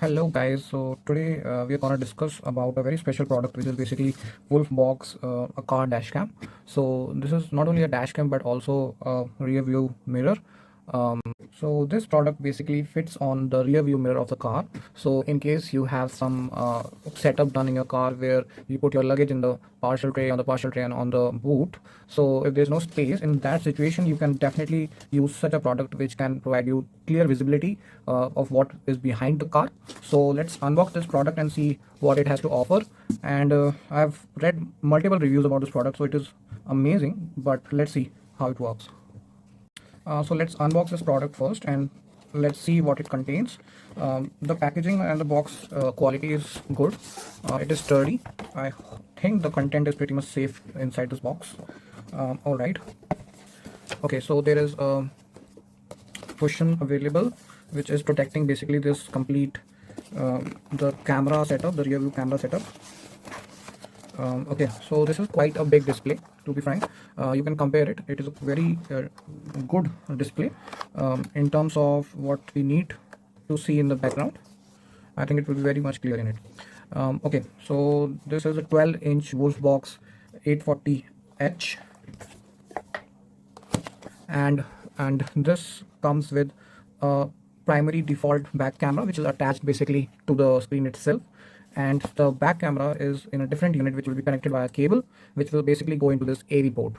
Hello guys, so today we are gonna discuss about a very special product which is basically Wolfbox a car dash cam. So this is not only a dash cam but also a rear view mirror. So this product basically fits on the rear view mirror of the car. So in case you have some setup done in your car where you put your luggage in the partial tray, on the partial tray and on the boot, so if there's no space in that situation, you can definitely use such a product which can provide you clear visibility of what is behind the car. So let's unbox this product and see what it has to offer. And I've read multiple reviews about this product, so it is amazing, but let's see how it works. So let's unbox this product first and let's see what it contains. The packaging and the box quality is good. It is sturdy. I think the content is pretty much safe inside this box. All right. Okay, so there is a cushion available which is protecting basically this complete the camera setup, the rear view camera setup. Okay, so this is quite a big display, to be frank. You can compare it. It is a very good display in terms of what we need to see in the background. I think it will be very much clear in it. Okay, so this is a 12-inch Wolfbox 840H, and this comes with a primary default back camera which is attached basically to the screen itself, and the back camera is in a different unit which will be connected via cable, which will basically go into this AV port.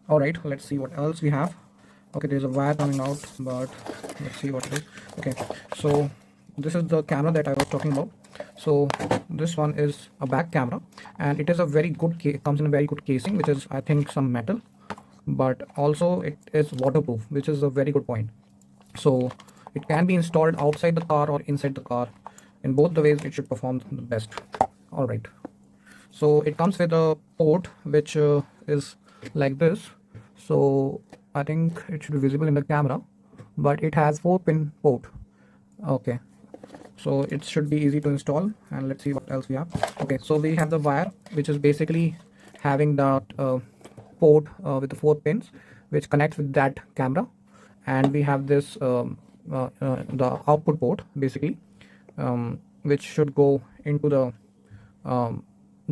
All right, let's see what else we have. Okay, there's a wire coming out, but let's see what it is. Okay, so this is the camera that I was talking about. So this one is a back camera, and it is a very good comes in a very good casing, which is I think some metal, but also it is waterproof, which is a very good point. So it can be installed outside the car or inside the car. In both the ways it should perform the best. All right, so it comes with a port which is like this. So I think it should be visible in the camera, but it has 4-pin port. Okay, so it should be easy to install, and let's see what else we have. Okay, so we have the wire which is basically having that port with the 4 pins which connects with that camera, and we have this the output port basically, which should go into the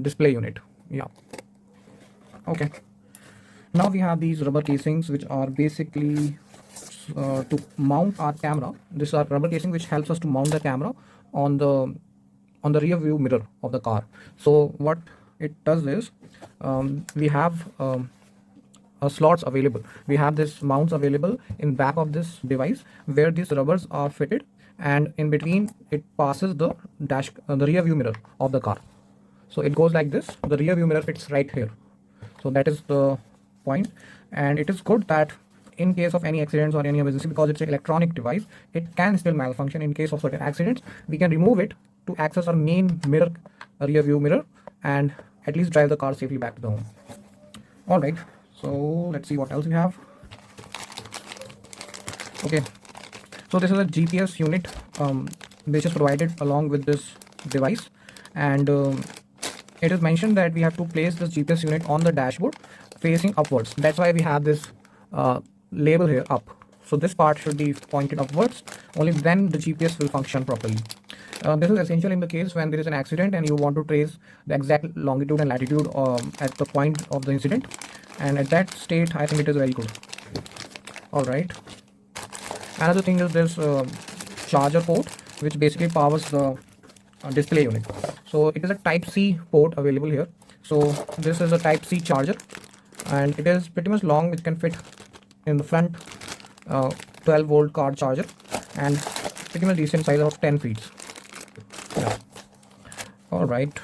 display unit. Yeah, okay. Now we have these rubber casings which are basically to mount our camera. These are rubber casing which helps us to mount the camera on the rear view mirror of the car. So what it does is we have slots available. We have this mounts available in back of this device where these rubbers are fitted, and in between it passes the the rear view mirror of the car. So it goes like this. The rear view mirror fits right here. So that is the point, and it is good that in case of any accidents or any emergency, because it's an electronic device, it can still malfunction. In case of certain accidents, we can remove it to access our main mirror, rear view mirror, and at least drive the car safely back to the home. All right, so let's see what else we have. Okay, so this is a GPS unit which is provided along with this device, and it is mentioned that we have to place this GPS unit on the dashboard facing upwards. That's why we have this label here up. So this part should be pointed upwards. Only then the GPS will function properly. This is essential in the case when there is an accident and you want to trace the exact longitude and latitude at the point of the incident, and at that state I think it is very good. All right, another thing is this charger port which basically powers the display unit. So it is a type C port available here. So this is a type C charger, and it is pretty much long, which can fit in the front 12-volt car charger, and pretty much decent size of 10 feet. Yeah. All right.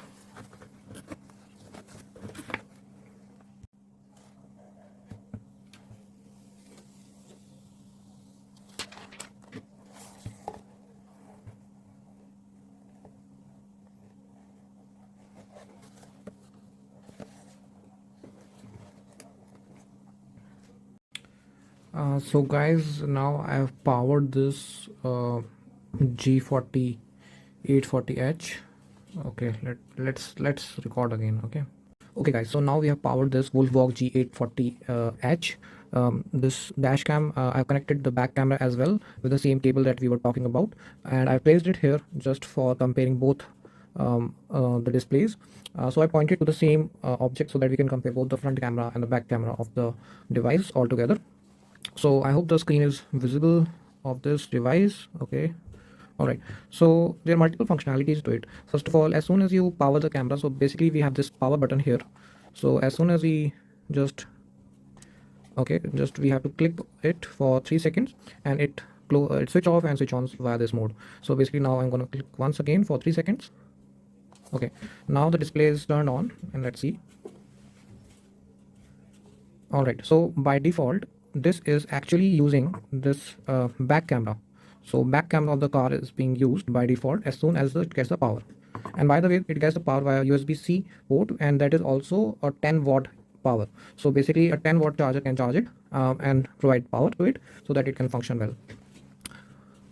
So guys, now I have powered this G840H. Okay, let's record again. Okay guys, so now we have powered this Wolfbox G840H this dash cam, I've connected the back camera as well with the same cable that we were talking about, and I placed it here just for comparing both the displays. So I pointed to the same object so that we can compare both the front camera and the back camera of the device all together. So I hope the screen is visible of this device. Okay. All right, so there are multiple functionalities to it. First of all, as soon as you power the camera, so basically we have this power button here. So as soon as we just we have to click it for 3 seconds, and it switch off and switch on via this mode. So basically now I'm going to click once again for 3 seconds. Okay, now the display is turned on, and let's see. All right, so by default this is actually using this back camera. So back camera of the car is being used by default as soon as it gets the power. And by the way, it gets the power via USB-C port, and that is also a 10-watt power. So basically a 10-watt charger can charge it and provide power to it so that it can function well.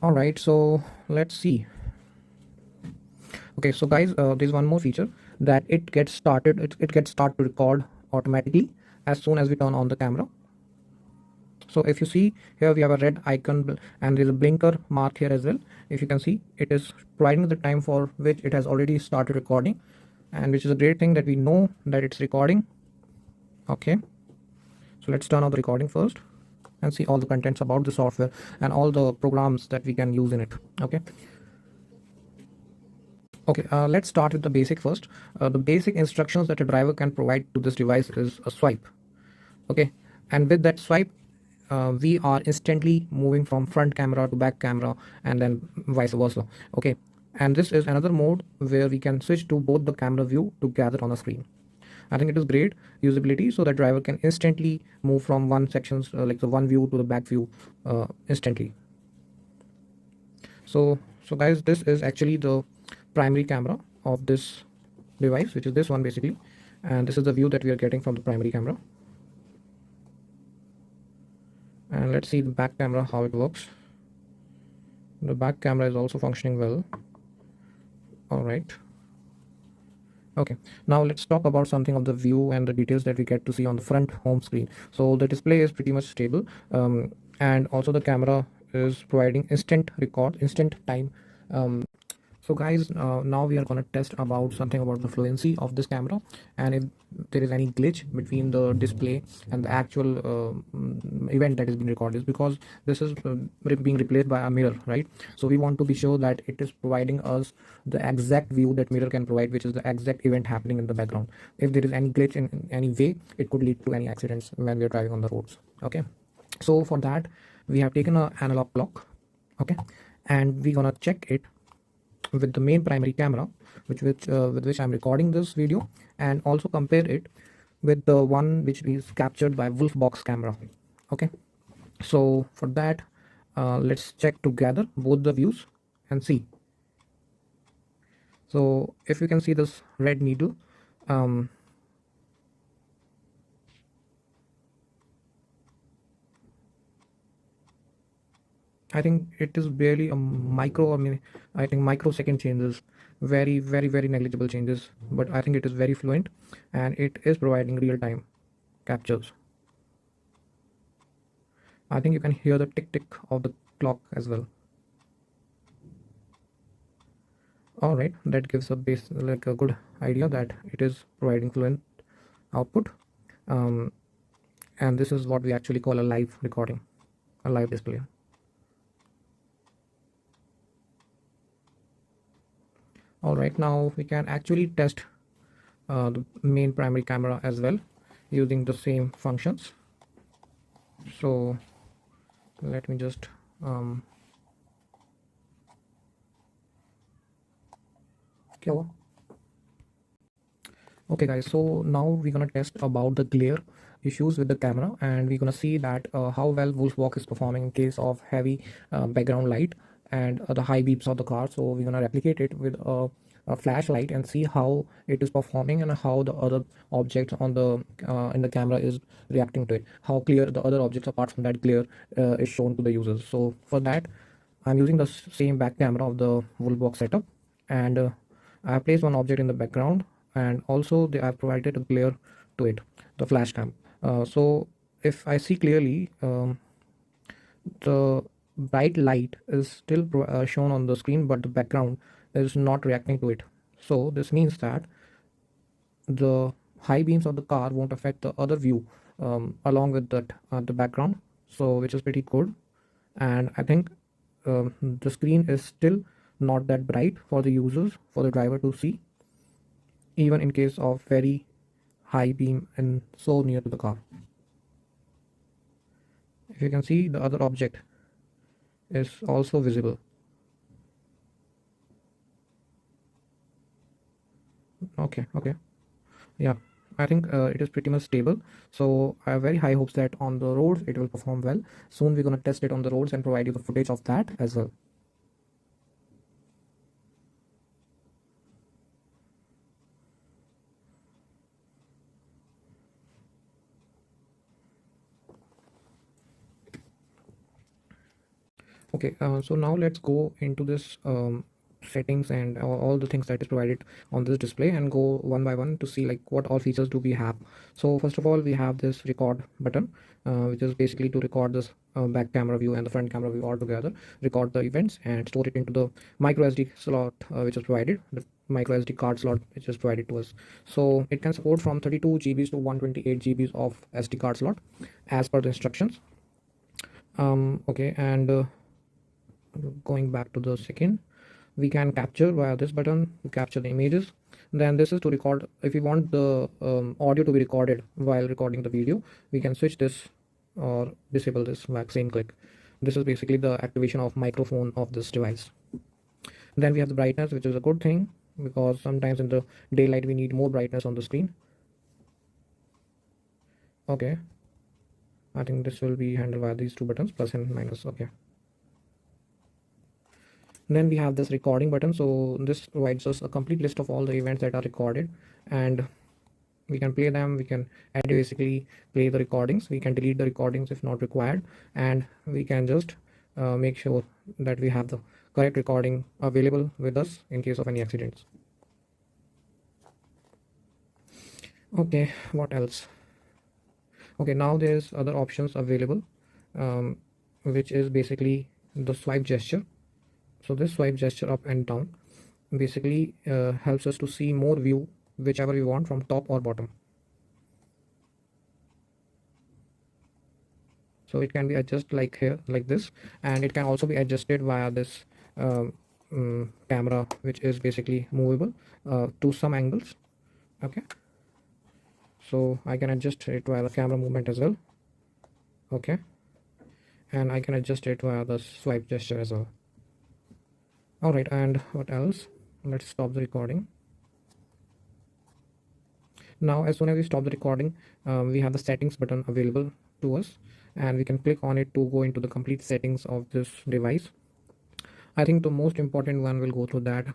All right, so let's see. Okay, so guys, there's one more feature that it gets started. It gets start to record automatically as soon as we turn on the camera. So if you see here, we have a red icon and there's a blinker mark here as well. If you can see, it is providing the time for which it has already started recording, and which is a great thing that we know that it's recording. Okay, so let's turn on the recording first and see all the contents about the software and all the programs that we can use in it. Okay, let's start with the basic first. The basic instructions that a driver can provide to this device is a swipe. Okay, and with that swipe, we are instantly moving from front camera to back camera, and then vice versa. Okay, and this is another mode where we can switch to both the camera view together on the screen. I think it is great usability, so that driver can instantly move from one sections like the one view to the back view instantly. So guys, this is actually the primary camera of this device, which is this one basically, and this is the view that we are getting from the primary camera. And let's see the back camera, how it works. The back camera is also functioning well. All right, okay, now let's talk about something of the view and the details that we get to see on the front home screen. So the display is pretty much stable, and also the camera is providing instant time. So guys, now we are going to test about something about the fluency of this camera, and if there is any glitch between the display and the actual event that is being recorded, because this is being replaced by a mirror, right? So we want to be sure that it is providing us the exact view that mirror can provide, which is the exact event happening in the background. If there is any glitch in any way, it could lead to any accidents when we are driving on the roads. Okay, so for that we have taken an analog clock. Okay, and we're gonna check it with the main primary camera, with which I'm recording this video, and also compare it with the one which is captured by Wolfbox camera. Okay, so for that, let's check together both the views and see. So if you can see this red needle, I think it is barely a micro, I think microsecond changes, very negligible changes, but I think it is very fluent, and it is providing real-time captures. I think you can hear the tick of the clock as well. All right, that gives a good idea that it is providing fluent output, and this is what we actually call a live recording, a live display. All right, now we can actually test the main primary camera as well using the same functions. So let me just okay guys, so now we're gonna test about the glare issues with the camera, and we're gonna see that how well Wolfbox is performing in case of heavy background light and the high beeps of the car. So we're gonna replicate it with a flashlight and see how it is performing and how the other objects on the in the camera is reacting to it, how clear the other objects apart from that glare is shown to the users. So for that, I'm using the same back camera of the Wolfbox setup, and I have placed one object in the background, and also I have provided a glare to it, the flash cam. So if I see clearly, the bright light is still shown on the screen, but the background is not reacting to it. So this means that the high beams of the car won't affect the other view along with that the background, so which is pretty good. And I think the screen is still not that bright for the users, for the driver to see, even in case of very high beam and so near to the car. If you can see, the other object is also visible. Okay, yeah, I think it is pretty much stable, so I have very high hopes that on the roads it will perform well. Soon we're going to test it on the roads and provide you the footage of that as well. Okay, so now let's go into this settings and all the things that is provided on this display, and go one by one to see like what all features do we have. So first of all, we have this record button, which is basically to record this back camera view and the front camera view all together, record the events and store it into the micro SD slot, which is provided, the micro SD card slot which is provided to us. So it can support from 32 GBs to 128 GBs of SD card slot as per the instructions. Okay, and going back to the second, we can capture via this button to capture the images. Then this is to record. If we want the audio to be recorded while recording the video, we can switch this or disable this by same click. This is basically the activation of microphone of this device. Then we have the brightness, which is a good thing because sometimes in the daylight we need more brightness on the screen. Okay, I think this will be handled via these two buttons, plus and minus. Okay. Then we have this recording button, so this provides us a complete list of all the events that are recorded, and we can play them. We can basically play the recordings, we can delete the recordings if not required, and we can just make sure that we have the correct recording available with us in case of any accidents. Okay, what else? Okay, now there's other options available, which is basically the swipe gesture. So this swipe gesture up and down basically helps us to see more view whichever we want, from top or bottom. So it can be adjusted like here, like this, and it can also be adjusted via this camera, which is basically movable to some angles. Okay, so I can adjust it via the camera movement as well. Okay, and I can adjust it via the swipe gesture as well. All right, and what else? Let's stop the recording. Now as soon as we stop the recording, we have the settings button available to us, and we can click on it to go into the complete settings of this device. I think the most important one will go through that.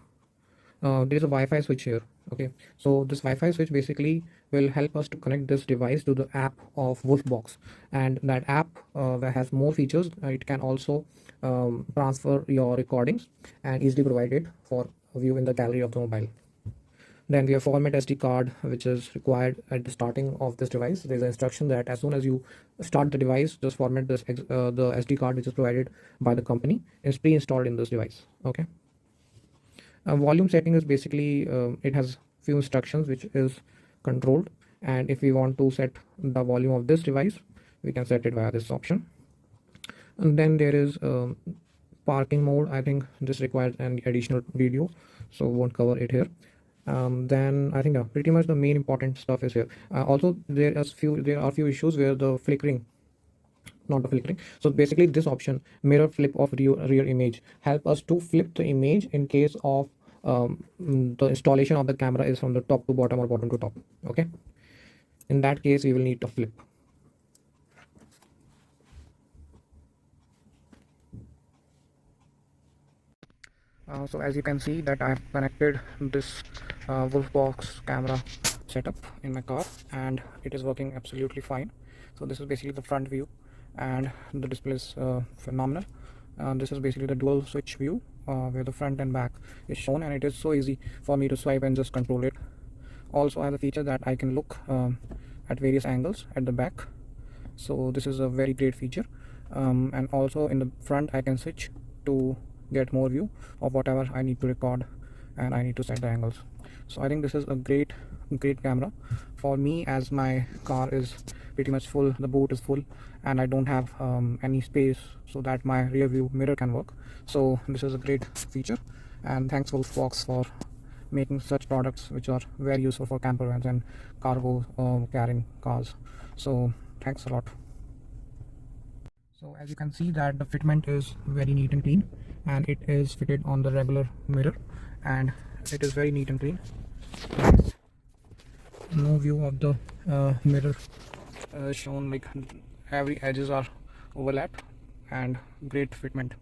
There is a Wi-Fi switch here. Okay, so this Wi-Fi switch basically will help us to connect this device to the app of Wolfbox, and that app that has more features. It can also transfer your recordings and easily provided for view in the gallery of the mobile. Then we have format SD card, which is required at the starting of this device. There's an instruction that as soon as you start the device, just format this the SD card which is provided by the company. Is pre-installed in this device. Okay. Volume setting is basically it has few instructions which is controlled, and if we want to set the volume of this device, we can set it via this option. And then there is parking mode. I think this requires an additional video, so won't cover it here. Then I think pretty much the main important stuff is here. Also there are few issues where the flickering, not the flickering. So basically this option, mirror flip of rear image, help us to flip the image in case of the installation of the camera is from the top to bottom or bottom to top. Okay, in that case we will need to flip. So as you can see that I have connected this Wolfbox camera setup in my car, and it is working absolutely fine. So this is basically the front view, and the display is phenomenal. This is basically the dual switch view where the front and back is shown, and it is so easy for me to swipe and just control it. Also I have a feature that I can look at various angles at the back, So this is a very great feature. And also in the front I can switch to get more view of whatever I need to record, and I need to set the angles. So I think this is a great camera for me, as my car is pretty much full, the boot is full, and I don't have any space so that my rear view mirror can work. So this is a great feature, and thanks Wolfbox for making such products which are very useful for camper vans and cargo carrying cars. So thanks a lot. So as you can see that the fitment is very neat and clean, and it is fitted on the regular mirror, and it is very neat and clean. No view of the mirror shown, like every edges are overlapped, and great fitment.